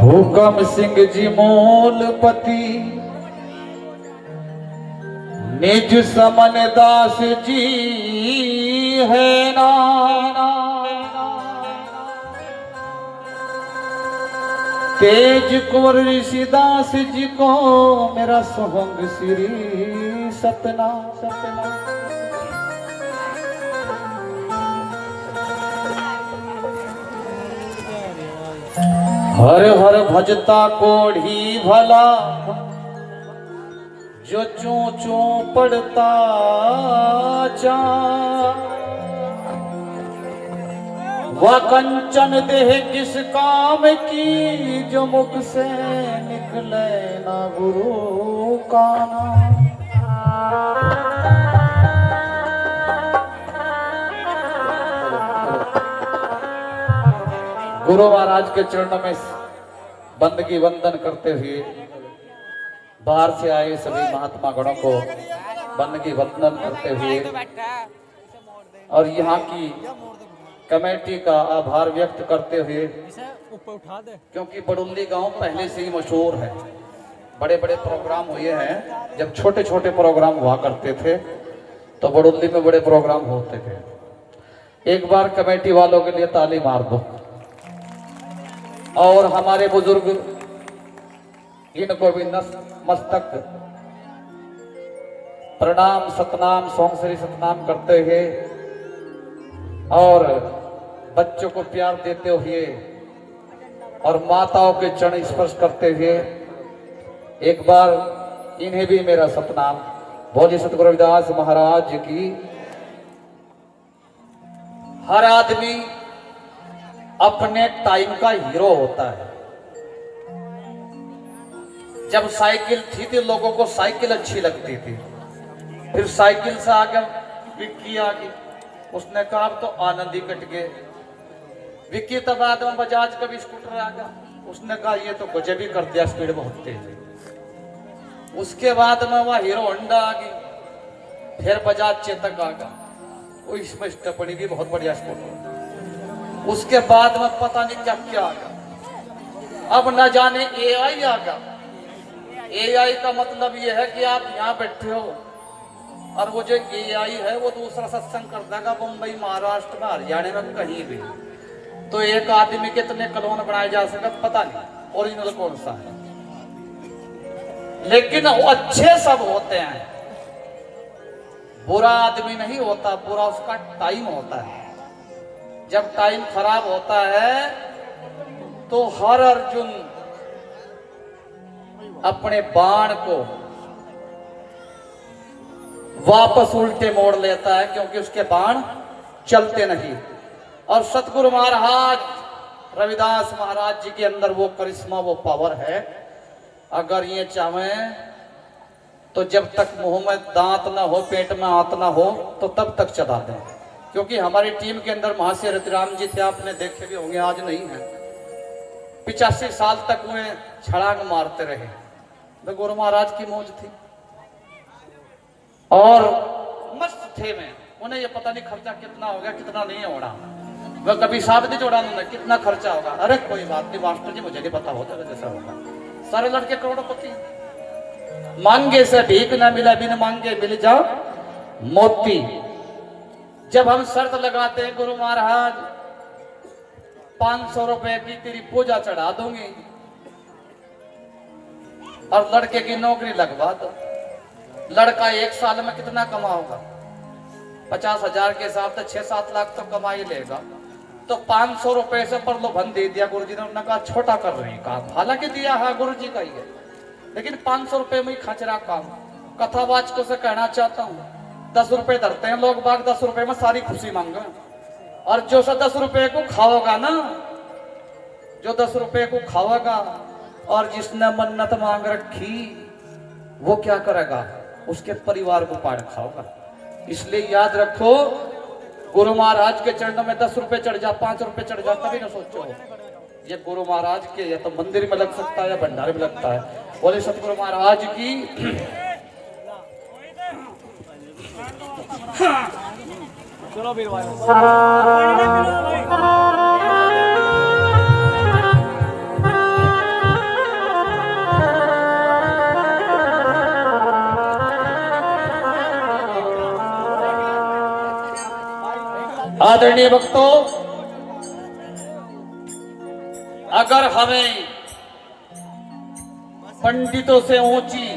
हुकम सिंह जी मूलपति निज समन दास जी है नाना। तेज कुंवर ऋषिदास जी को मेरा सोहंग श्री सतना सतना। हर हर भजता कोढ़ी भला जो चू चू पड़ता जा। वह कंचन देह किस काम की जो मुख से निकले ना गुरु का नाम। गुरु महाराज के चरणों में बंदगी वंदन करते हुए बाहर से आए सभी महात्मा गणों को बंदगी वंदन करते हुए और यहाँ की कमेटी का आभार व्यक्त करते हुए, क्योंकि बड़ुल्ली गांव पहले से ही मशहूर है। बड़े बड़े प्रोग्राम हुए हैं। जब छोटे छोटे प्रोग्राम हुआ करते थे तो बड़ुल्ली में बड़े प्रोग्राम होते थे। एक बार कमेटी वालों के लिए ताली मार दो। और हमारे बुजुर्ग इनको भी मस्तक प्रणाम सतनाम सोम श्री सतनाम करते हुए और बच्चों को प्यार देते हुए और माताओं के चरण स्पर्श करते हुए एक बार इन्हें भी मेरा सतनाम। बोलिए सतगुरु रविदास महाराज की। हर आदमी अपने टाइम का हीरो होता है। जब साइकिल थी तो लोगों को साइकिल अच्छी लगती थी। फिर साइकिल से आगे विक्की आ गई। उसने कहा अब तो आनंद ही कट गए। विक्की तब बाद में बजाज का भी स्कूटर आ गया। उसने कहा ये तो गजब ही कर दिया, स्पीड बहुत तेज। उसके बाद में वह हीरो होंडा आ गई। फिर बजाज चेतक आ गया। वो इसमें स्टेपनी भी बहुत बढ़िया स्कूटर। उसके बाद में पता नहीं क्या क्या आ गया। अब न जाने एआई आ गया। एआई का मतलब यह है कि आप यहाँ बैठे हो और वो जो एआई है वो दूसरा सत्संग कर देगा मुंबई महाराष्ट्र में हरियाणा में कहीं भी। तो एक आदमी के कितने क्लोन बनाए जा सके पता नहीं ओरिजिनल कौन सा है। लेकिन वो अच्छे सब होते हैं। बुरा आदमी नहीं होता, बुरा उसका टाइम होता है। जब टाइम खराब होता है तो हर अर्जुन अपने बाण को वापस उल्टे मोड़ लेता है, क्योंकि उसके बाण चलते नहीं। और सतगुरु महाराज रविदास महाराज जी के अंदर वो करिश्मा वो पावर है। अगर ये चाहें तो जब तक मुंह में दांत ना हो पेट में हाथ ना हो तो तब तक चला दें। क्योंकि हमारी टीम के अंदर महाशय रतिराम जी थे, आपने देखे भी होंगे, आज नहीं है। 85 साल तक उन्हें छलांग मारते रहे। तो गुरु महाराज की मौज थी और मस्त थे में। उन्हें ये पता नहीं खर्चा कितना होगा कितना नहीं होगा। वह कभी साथ नहीं जोड़ा उन्होंने कितना खर्चा होगा। अरे कोई बात नहीं मास्टर जी, मुझे नहीं पता होता जैसा होगा। सारे लड़के करोड़पति। मांगे से भीख ना मिला बिन मांगे मिल जाओ मोती। जब हम शर्त लगाते हैं गुरु महाराज 500 रुपए की तेरी पूजा चढ़ा दूंगी और लड़के की नौकरी लगवा दो। लड़का 1 साल में कितना कमाओगा? 50,000 के हिसाब से 6-7 लाख तो कमा ही लेगा। तो 500 रुपए से प्रलोभन दे दिया गुरु जी ने। उन्होंने कहा छोटा कर रहे हैं काम, हालांकि दिया है गुरु जी का ही है, लेकिन 500 रुपए में ही खचरा काम। कथावाचकों से कहना चाहता हूँ 10 रुपए धरते हैं लोग बाग, 10 रुपए में सारी खुशी मांगे। और जो सा 10 रुपए को खाओगा ना, जो 10 रुपए को खाओगा और जिसने मन्नत मांग रखी वो क्या करेगा? उसके परिवार को पाड़ खाओगा। इसलिए याद रखो, गुरु महाराज के चरणों में 10 रुपए चढ़ जा, 5 रुपए चढ़ जा, तभी ना सोचो ये गुरु महाराज के या तो मंदिर में लग सकता है या भंडारे में लगता है। बोले सतगुरु महाराज की। चलो आदरणीय भक्तों, अगर हमें पंडितों से ऊंची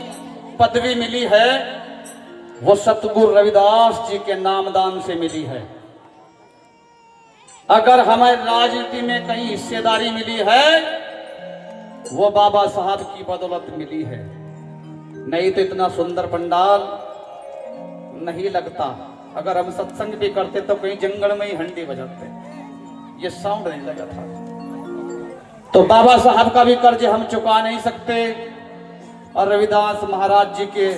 पदवी मिली है, वो सतगुरु रविदास जी के नामदान से मिली है। अगर हमें राजनीति में कहीं हिस्सेदारी मिली है, वो बाबा साहब की बदौलत मिली है। नहीं तो इतना सुंदर पंडाल नहीं लगता। अगर हम सत्संग भी करते तो कहीं जंगल में ही हंडी बजाते, ये साउंड नहीं लगा था। तो बाबा साहब का भी कर्ज हम चुका नहीं सकते, और रविदास महाराज जी के,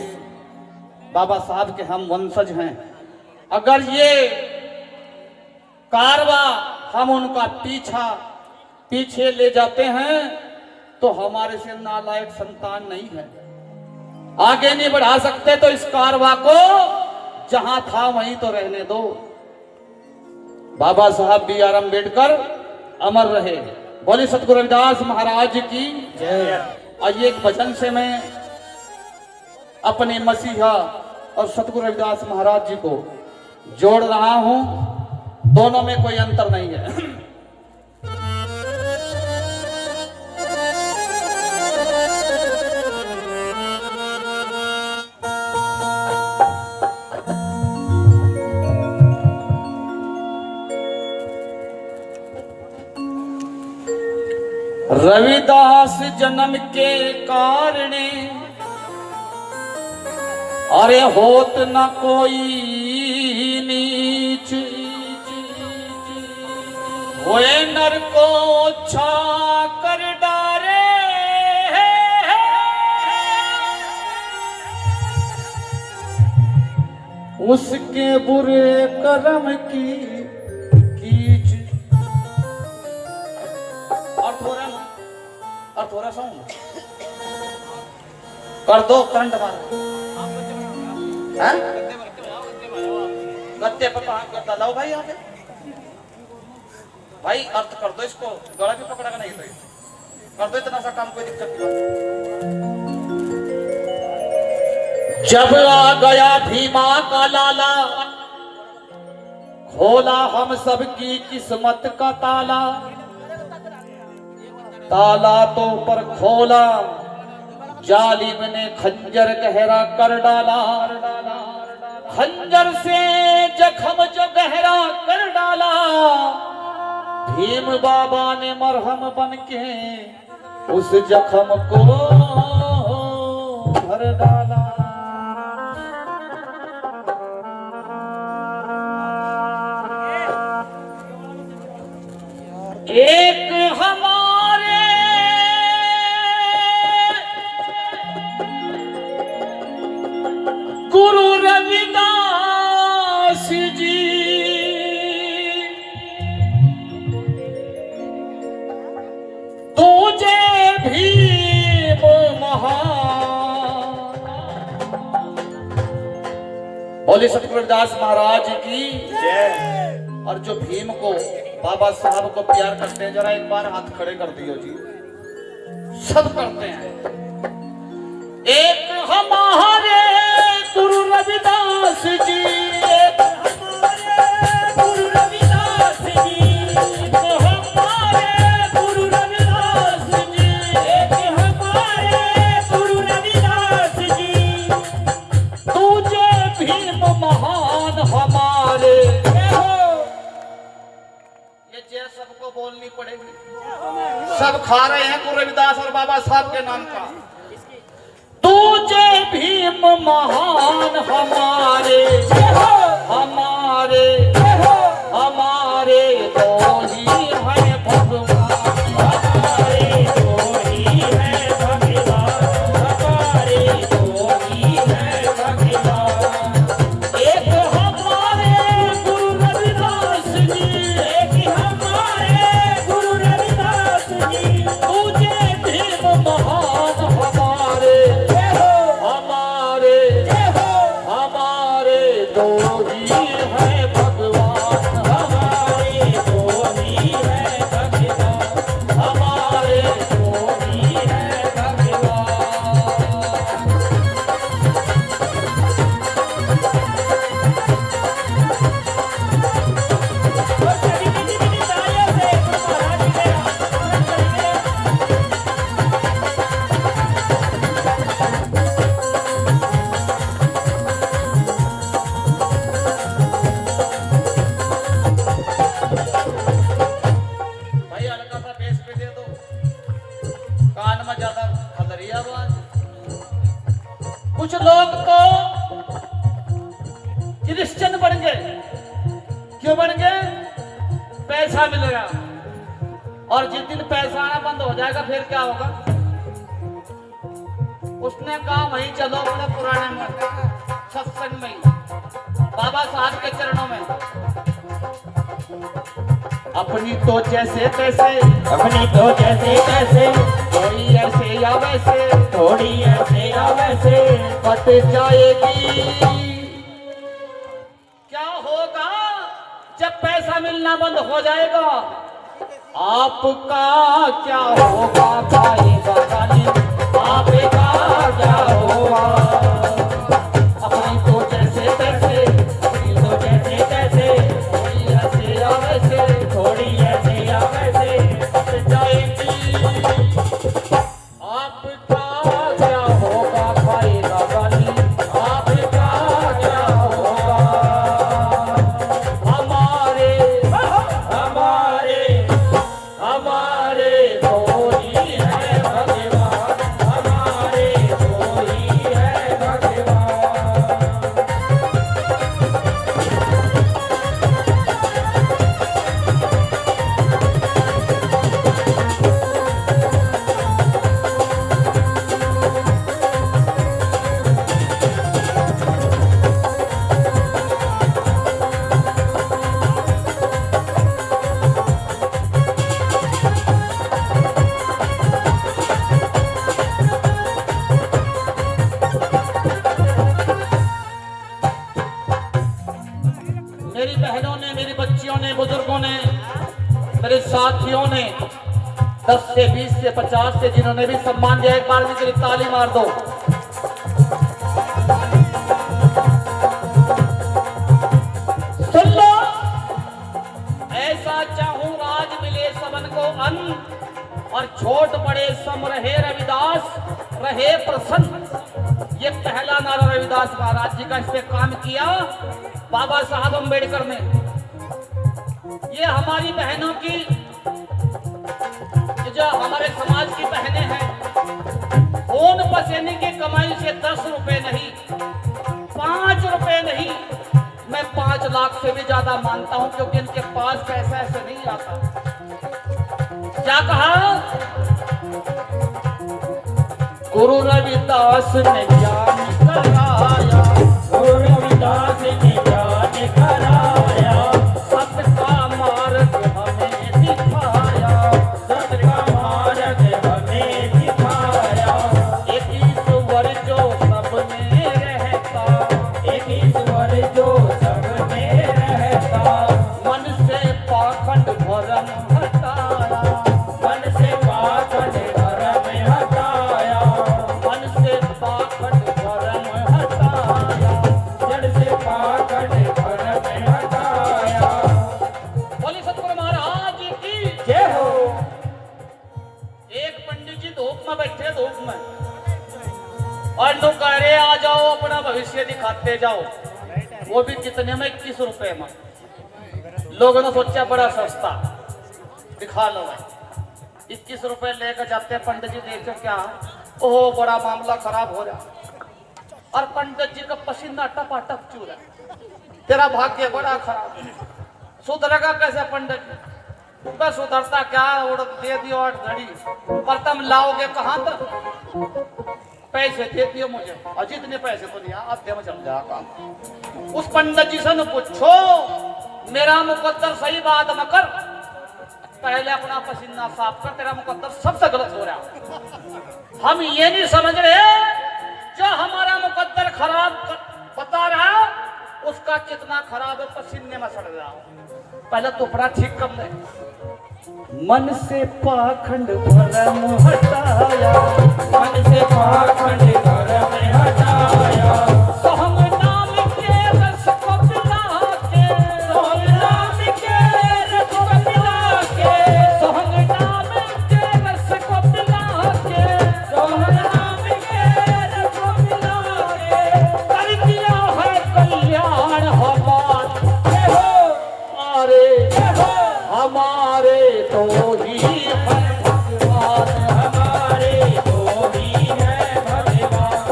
बाबा साहब के हम वंशज हैं। अगर ये कारवा हम उनका पीछे ले जाते हैं तो हमारे से नालायक संतान नहीं है, आगे नहीं बढ़ा सकते। तो इस कारवा को जहां था वहीं तो रहने दो। बाबा साहब B.R. अम्बेडकर अमर रहे। बोले सतगुरु रविदास महाराज की जय। और एक भजन से मैं अपने मसीहा और सतगुरु रविदास महाराज जी को जोड़ रहा हूं। दोनों में कोई अंतर नहीं है। रविदास जन्म के कारणे अरे होत न कोई नीच, होए नर को छा कर डारे। उसके बुरे कर्म की कीच। और थोड़ा साउंड कर दो, करंट मार। गद्दे पर करता लाओ भाई, यहाँ पे भाई अर्थ कर दो इसको। गला भी पकड़ा नहीं तो कर दो, इतना सा काम, कोई दिक्कत नहीं। जब आ गया भीमा का लाला, खोला हम सब की किस्मत का ताला। ताला तो पर खोला, जालिम ने खंजर गहरा कर डाला। खंजर से जख्म जो गहरा कर डाला, भीम बाबा ने मरहम बन के उस जख्म को भर डाला। एक हमारे गुरु रविदास जी, तुझे भीम महान। बोले सतगुरु रविदास महाराज की जय। और जो भीम को, बाबा साहब को प्यार करते हैं, जरा एक बार हाथ खड़े कर दियो जी। सब करते हैं। एक हमारे गुरु रविदास जी, एक हमारे गुरु रविदास जी, एक हमारे गुरु रविदास जी, एक हमारे गुरु रविदास जी। तुझे भीम महान हमारे। ये जय सबको बोलनी पड़ेगी। सब खा रहे हैं गुरु रविदास और बाबा साहब के नाम का। तुझे भीम महान हमारे, हमारे हमारे तो ही है भगवान। हमारे तो ही है भगवान, हमारे तो ही है भगवान। एक हमारे गुरु रविदास जी, एक हमारे गुरु रविदास जी। तुझे भीम महान हमारे, है भगवान, हमारे तो ही है भगवान। पैसा मिलेगा, और जिस दिन पैसा आना बंद हो जाएगा फिर क्या होगा? उसने कहा वहीं चलो अपने पुराने में, सत्संग में, बाबा साहब के चरणों में। अपनी तो जैसे तैसे, अपनी तो जैसे तैसे, थोड़ी ऐसे या वैसे, थोड़ी ऐसे या वैसे कट जाएगी। क्या होगा जब पैसा मिलना बंद हो जाएगा? आपका क्या होगा? खाएगा गाली, आपका क्या होगा? अपनी तो जैसे तैसे, अपनी तो जैसे तैसे, थोड़ी ऐसे या वैसे, थोड़ी ऐसे या वैसे कट जाएगी। आपका क्या होगा? खाएगा गाली, आपका क्या होगा? हमारे हमारे हमारे कोई है भगवान, हमारे कोई है भगवान। मेरी बहनों ने, मेरी बच्चियों ने, बुजुर्गों ने, मेरे साथियों ने 10 से 20 से 50 से जिन्होंने भी सम्मान दिया, एक बार मेरी ताली मार दो। सुन लो, ऐसा चाहूं राज मिले सबन को अन्न, और छोट बड़े सम रहे रविदास रहे प्रसन्न। ये पहला नारा रविदास महाराज जी का, इस पे काम किया बाबा साहब अम्बेडकर ने। ये हमारी बहनों की, जो हमारे समाज की बहनें हैं, खून पसीने की कमाई से 10 रुपए नहीं, 5 रुपए नहीं, मैं 5 लाख से भी ज्यादा मानता हूं, क्योंकि इनके पास पैसा ऐसे नहीं आता। क्या कहा? गुरु रविदास ने ज्ञान कराया, गुरु रविदास ने ज्ञान कराया, सबका मार्ग हमें दिखाया, सबका मार्ग हमें दिखाया। एक ईश्वर जो सब में रहता, एक ईश्वर जो सब में रहता, मन से पाखंड भरम हटाया, मन से पाखंड धर्म हटाया, मन से पाखंड भरम हटाया। जड़ से पाखंड धर्म हटाया। बोले सतगुरु महाराज की। जय हो। एक पंडित जी धूप में बैठे, धूप में, और लोग कह रहे आ जाओ अपना भविष्य दिखाते जाओ, वो भी कितने में? 21 रुपए में। लोगों ने सोचा बड़ा सस्ता, दिखा लो भाई। 21 रुपए लेकर जाते हैं पंडित जी, देखो क्या, ओहो बड़ा मामला खराब हो रहा। और पंडित जी का पसीना टपाटप चू रहा, तेरा भाग्य बड़ा खराब, सुधरेगा कैसे पंडित जी? बस सुधरता क्या, उड़ दे दियो 8 घड़ी, पर तुम लाओगे कहां तक? पैसे दे दियो मुझे, और जितने पैसे तो दिया आधे में चल जाएगा। उस पंडित जी से न पूछो, मेरा मुकद्दर सही बात मत कर, पहले अपना पसीना साफ कर, तेरा मुकद्दर सबसे गलत हो रहा। हम ये नहीं समझ रहे जो हमारा मुकद्दर खराब बता रहा, उसका कितना खराब है, पसीने में सड़ रहा। पहले टुकड़ा ठीक कर ले। मन से पाखंड भरम हटाया, मन से पाखंड धर्म हटाया, सोहम नाम के रस को पिला के, सोहम नाम के रस को पिला के, सोहम नाम के रस को पिला के, सोहम नाम के रस को पिला के, कर दिया है कल्याण हमारे, जय हो। हमारे तो ही है भगवान, हमारे तो ही है भगवान,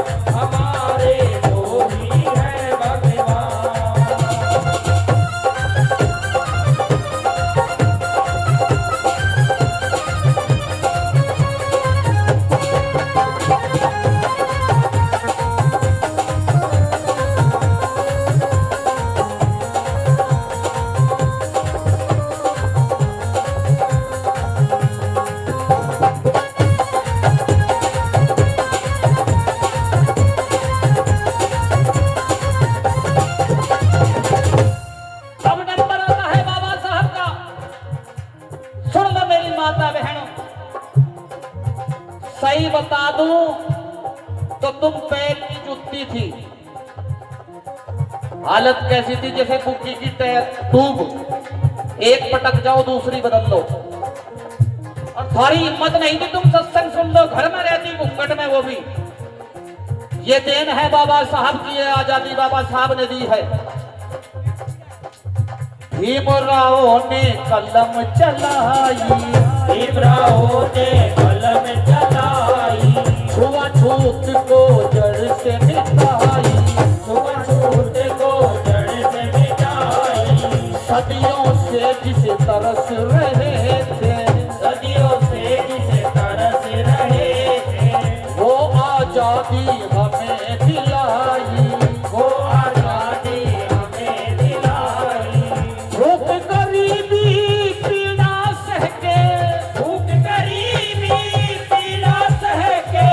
सही बता दूं तो तुम पैर की जुत्ती थी। हालत कैसी थी जैसे बुग्गी की ट्यूब, एक पटक जाओ दूसरी बदल लो। और थोड़ी हिम्मत नहीं थी तुम सत्संग सुन लो, घर में रहती घुंघट में, वो भी। ये देन है बाबा साहब की, ये आजादी बाबा साहब ने दी है। भीमराव ने कलम चलाई, भीमराव ने कलम चलाई, छुआछूत को जड़ से मिटाई, छुआछूत को जड़ से मिटाई। सदियों से जिसे तरस रहे थे, सदियों से जिसे तरस रहे थे, वो आजादी हमें दिलाई, वो आजादी हमें दिलाई। भूख गरीबी पीड़ा सह के, भूख गरीबी पीड़ा सह के,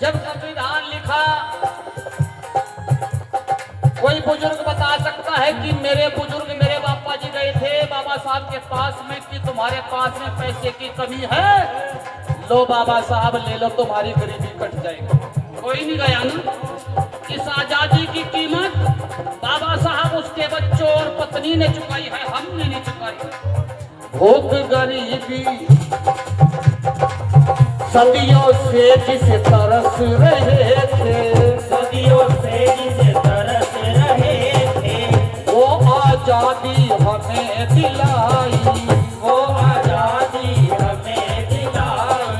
जब संविधान लिखा, कोई बुजुर्ग बता सकता है कि मेरे बुजुर्ग, मेरे बापा जी गए थे बाबा साहब के पास में कि तुम्हारे पास में पैसे की कमी है, लो बाबा साहब ले लो, तुम्हारी गरीबी कट जाएगी। कोई नहीं गया ना। इस आजादी की कीमत बाबा साहब, उसके बच्चों और पत्नी ने चुकाई है, हमने नहीं चुकाई। भूख गरीबी सदियों से जिसे तरस रहे थे, सदियों से जिसे तरस रहे थे, वो आजादी हमें दिलाई, वो आजादी हमें दिलाई।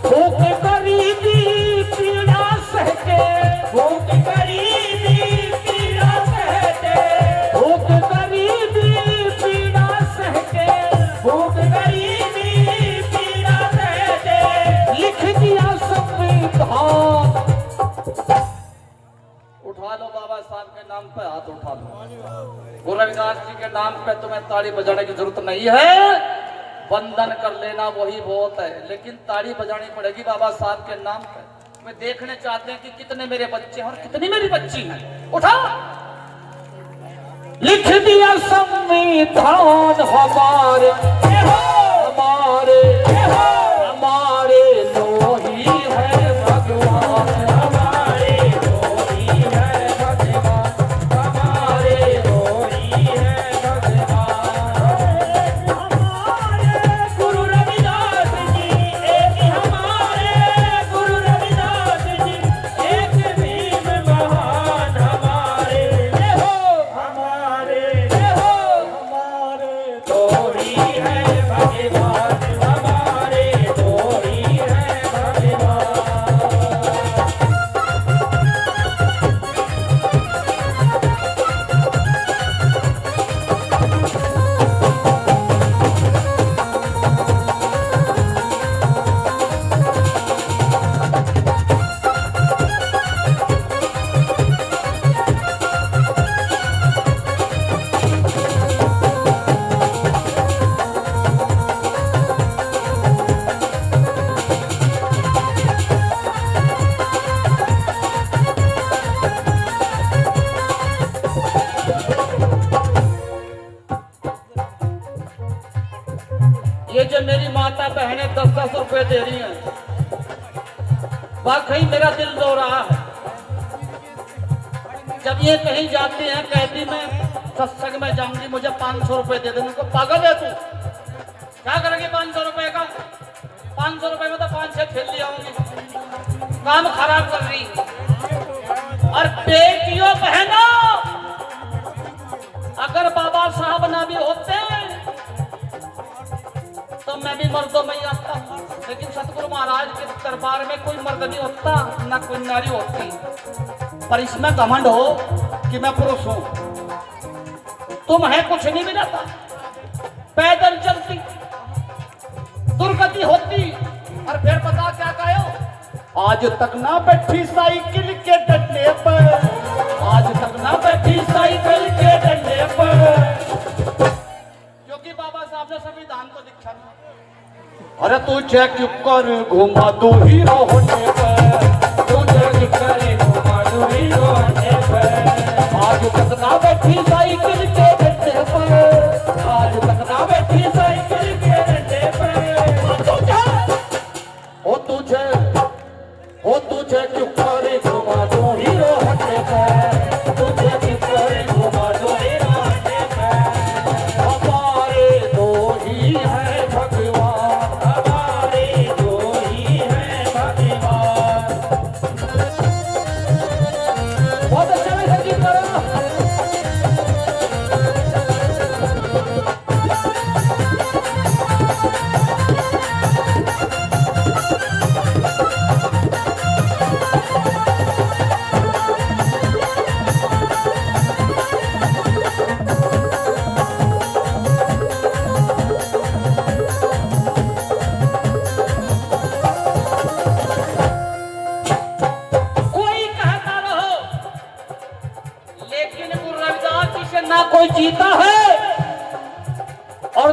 भूख गरीबी पीड़ा सह के, भूख गरीबी पीड़ा सहते, भूख गरीबी पीड़ा सह के, भूख गरीबी पीड़ा सहते, लिख दिया संविधान। उठा लो बाबा साहब के नाम पे हाथ उठा लो। गुरु रविदास जी के नाम पे तुम्हें ताड़ी बजाने की जरूरत नहीं है, वंदन कर लेना वही बहुत है, लेकिन ताड़ी बजानी पड़ेगी बाबा साहब के नाम पे। वे देखने चाहते हैं कि कितने मेरे बच्चे हैं और कितनी मेरी बच्ची हैं। उठा, लिख दिया संविधान हमारे, हमारे हमारे लोही है भगवान, हमारे लोही है भगवान, हमारे लोही है भगवान। हमारे गुरु रविदास जी एक, हमारे गुरु रविदास जी एक, भीम महान हमारे, हमारे लोही है भगवान, हमारे लोही है भगवान। ये जो मेरी माता बहनें 10-10 रुपए दे रही हैं, वाकई मेरा दिल रो रहा है। जब ये कहीं जाती हैं, कहती मैं सत्संग में जाऊंगी, मुझे 500 रुपए दे देने को। पागल है तू, क्या करेगी 500 रुपए का? 500 रुपए में तो 5-6 खेल ले आऊंगी। काम खराब कर रही। और बेटियों बहनों, अगर बाबा साहब ना भी होते तो मैं भी मर्दों में ही आता, लेकिन सतगुरु महाराज के दरबार में कोई मर्द नहीं होता, ना कोई नारी होती। पर इसमें घमंड हो कि मैं पुरुष हूं। तुम है कुछ नहीं मिला था, पैदल चलती, दुर्गति होती, और फिर पता क्या कहो, आज तक ना बैठी साइकिल के डंडे पर, आज तक ना बैठी साइकिल के डंडे पर, क्योंकि बाबा साहब ने संविधान को दीक्षा दी। अरे तू चेक कर घुमा दो हीरो होने पर, तू चेक कर घुमा दो हीरो होने पर, आज तक ना बैठी साइकिल के डंडे पर, आज तक ना बैठी साइकिल के डंडे पर।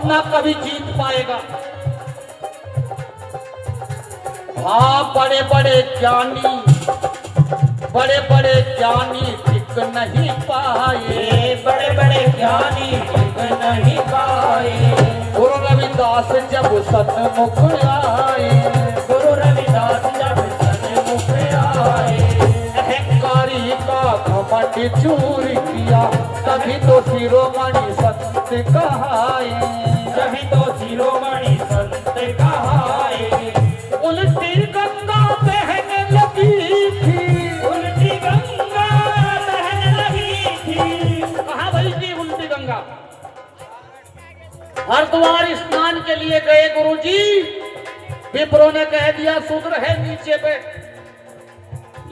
और ना कभी जीत पाएगा। हाँ, बड़े बड़े ज्ञानी टिक नहीं पाए, बड़े बड़े ज्ञानी टिक नहीं पाए। गुरु रविदास जब सन्मुख आए, गुरु रविदास जब सन्मुख आए। अहंकारी का घमंड चूर किया, तभी तो शिरोमणि संत कहाए, तभी तो शिरोमणि संत कहाए। उल्टी गंगा बहने लगी थी, उल्टी गंगा बहने लगी थी। कहाँ भाई जी उल्टी गंगा? हरिद्वार स्नान के लिए गए गुरुजी, विप्रो ने कह दिया शूद्र है नीचे बैठ,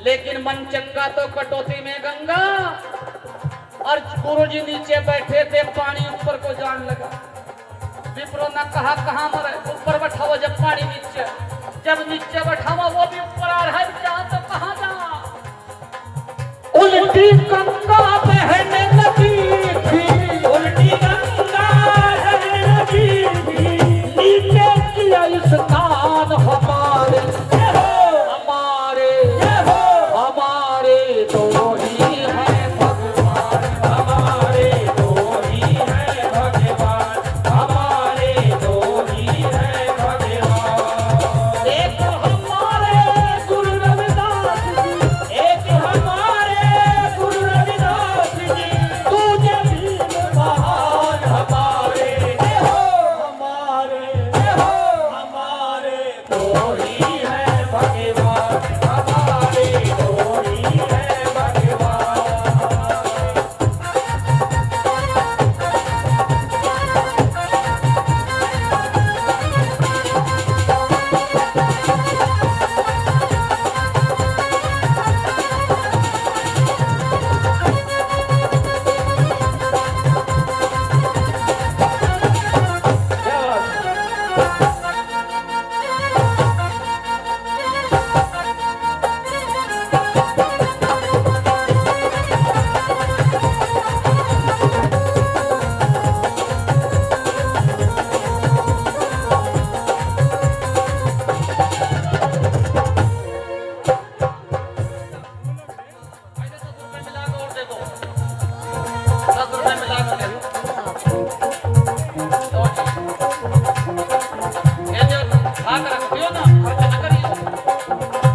लेकिन मन चंगा तो कटौती में गंगा। और गुरुजी नीचे बैठे थे, पानी ऊपर को जान लगा। विप्रो ने कहा कहाँ मरे, ऊपर बैठाओ। जब पानी नीचे, जब नीचे बैठाओ वो भी ऊपर आ रहा है, जा तो कहाँ जा। उल्टी गंगा बहने लगी थी, उल्टी गंगा बहने लगी थी। नीचे किया स्नान हमारे दो ही है भगवान, हमारे दो ही है भगवान, हमारे दो ही है भगवान। एक हमारे गुरु रविदास जी, एक हमारे गुरु रविदास जी। तुझे भी महान हमारे हमारे दो ही है भगवान, हमारे दो ही है भगवान।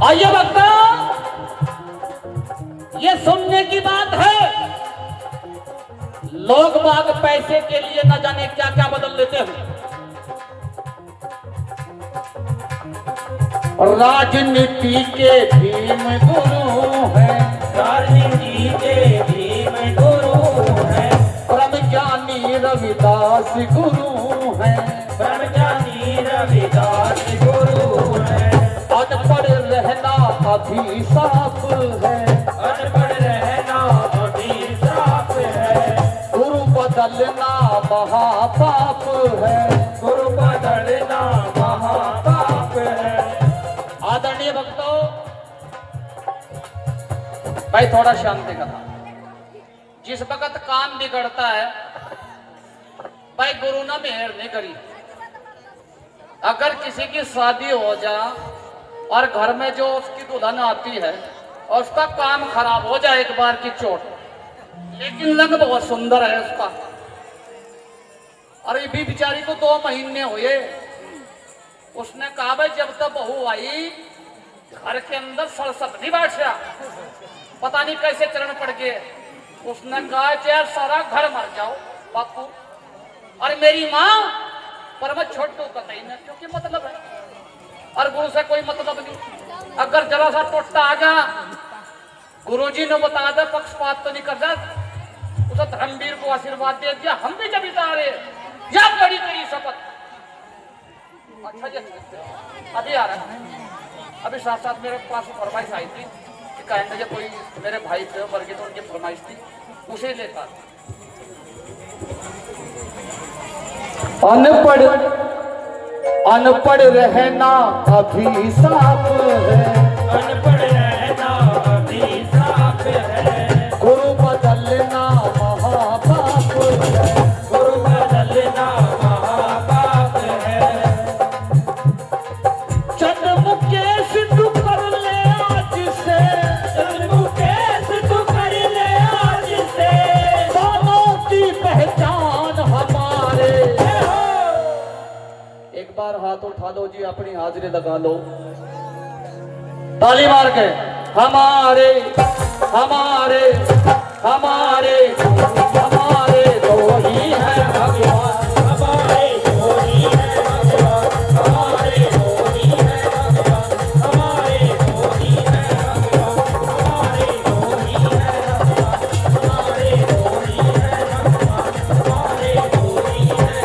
आइए भक्ता, ये सुनने की बात है, लोग बाग पैसे के लिए न जाने क्या क्या बदल लेते हैं। राजनीति के भीम गुरु हैं, राजनीति के भीम गुरु हैं, ब्रह्मज्ञानी रविदास गुरु हैं, ब्रह्मज्ञानी रविदास गुरु हैं। अनपढ़ रहना अभिशाप है, अनपढ़ रहना अभिशाप है, गुरु बदलना महापाप है। गुरु बदलना महापाप है। आदरणीय भक्तों, भाई थोड़ा शांति का था। जिस वक्त काम बिगड़ता है भाई गुरु ने मेहर नहीं करी। अगर किसी की शादी हो जा और घर में जो उसकी दुल्हन आती है और उसका काम खराब हो जाए एक बार की चोट, लेकिन लग बहुत सुंदर है उसका, और ये भी बेचारी को 2 महीने हुए, उसने कहा भाई जब तक बहू आई घर के अंदर सरसत नहीं बैठा, पता नहीं कैसे चरण पड़ गए। उसने कहा चाहे सारा घर मर जाओ बापू, और मेरी माँ पर मैं छोटू कतई न, क्योंकि मतलब है और गुरु से कोई मतलब नहीं। अगर जरा सा टोटा आ जा, गुरुजी ने बता दे, पक्षपात तो नहीं कर जा, उसे धर्मवीर को आशीर्वाद दे दिया, हम भी जब जा रहे या बड़ी तेरी शपथ। अच्छा जी, अभी आ रहा है, अभी साथ साथ मेरे पास फरमाइश आई थी कि कहेंगे जब कोई मेरे भाई थे मर गए तो उनकी फरमाइश थी, उसे लेकर। अनपढ़ रहना अभिशाप है, अनपढ़ रहना अभिशाप है, गुरु बदलना महापाप है, गुरु बदलना महापाप हमारे। एक बार हाथ उठा लो जी, अपनी हाजिरी लगा लो, ताली मार के। हमारे हमारे हमारे हमारे दो ही है भगवान, हमारे दो ही है भगवान, हमारे दो ही है भगवान, हमारे दो ही है भगवान, हमारे दो ही है भगवान, हमारे दो ही है भगवान, हमारे दो ही है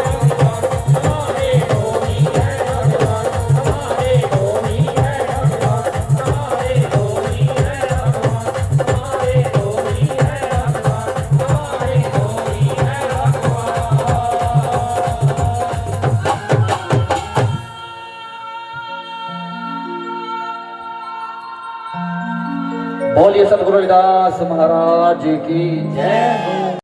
भगवान, हमारे दो ही है भगवान, हमारे दो ही है भगवान, हमारे दो ही है भगवान, हमारे दो ही है भगवान, हमारे दो ही है बोलिए सतगुरु रविदास महाराज की जय।